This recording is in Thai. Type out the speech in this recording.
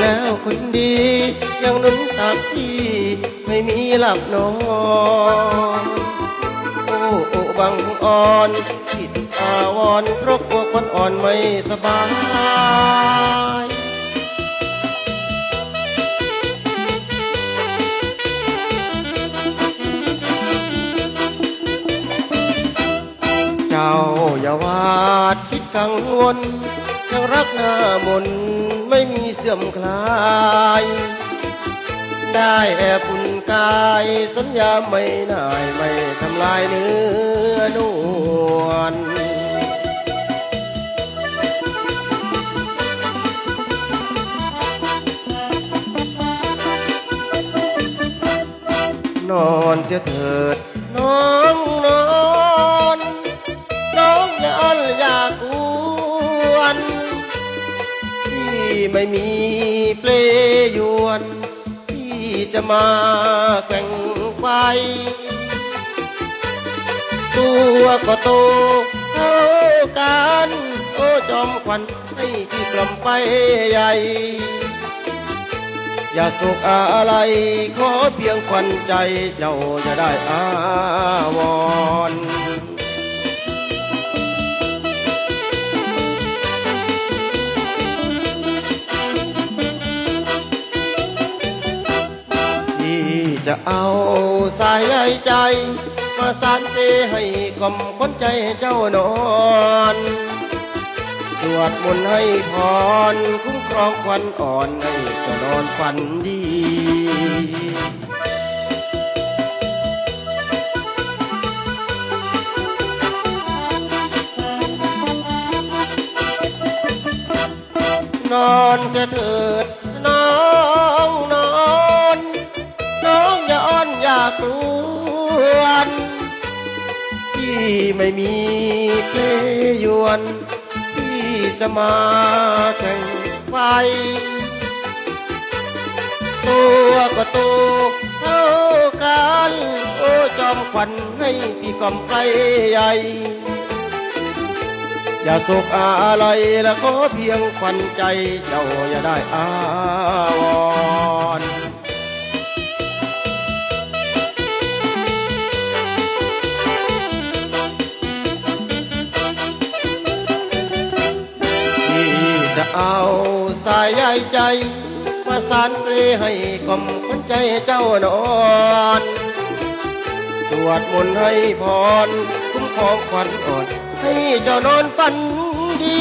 แล้วคนดียังนุ่นตักที่ไม่มีหลับนอนโอ้โอ้บังอ่อนที่สุดอาวรเพราะกลัวคนอ่อนไม่สบายเจ้าอย่าวาดคิดกังวลยังรักหน้ามนไม่มีเสื่อมคลายได้แอบอุ่นกายสัญญาไม่นายไม่ทำลายเนื้อนวลนอนเสียเถิดน้องนอนน้องอย่าอ้อนอย่ากวนที่ไม่มีเปลยวนที่จะมาแกว่งไฟตัวก็โตเท่ากันโอ้จอมขวัญให้พี่กล่อมไปใหญ่อย่าโศกอะไรขอเพียงขวัญใจเจ้าจะได้อาวรณ์ที่จะเอาสายใยใจมาสานเสให้กล่อมคนใจเจ้านอนสวดมนต์ให้พรคุ้มครองควันอ่อนให้เจ้านอนฝันดีนอนจะเถิดน้องนอนน้องอย่าอ้อนอย่ากลวนที่ไม่มีเพลยวนที่จะมาแข่งไฟตัวก็โตเท่ากันโอ้จอมขวัญให้พี่กล่อมไกลใหญ่อย่าโศกอะไรและขอเพียงขวัญใจเจ้าอย่าได้อาวรณ์ที่จะเอาสายใยใจมาสานเกลให้กล่อมขวัญใจเจ้านอนสวดมนต์ให้พรคุ้มครองขวัญอ่อนให้เจ้านอนฝันดี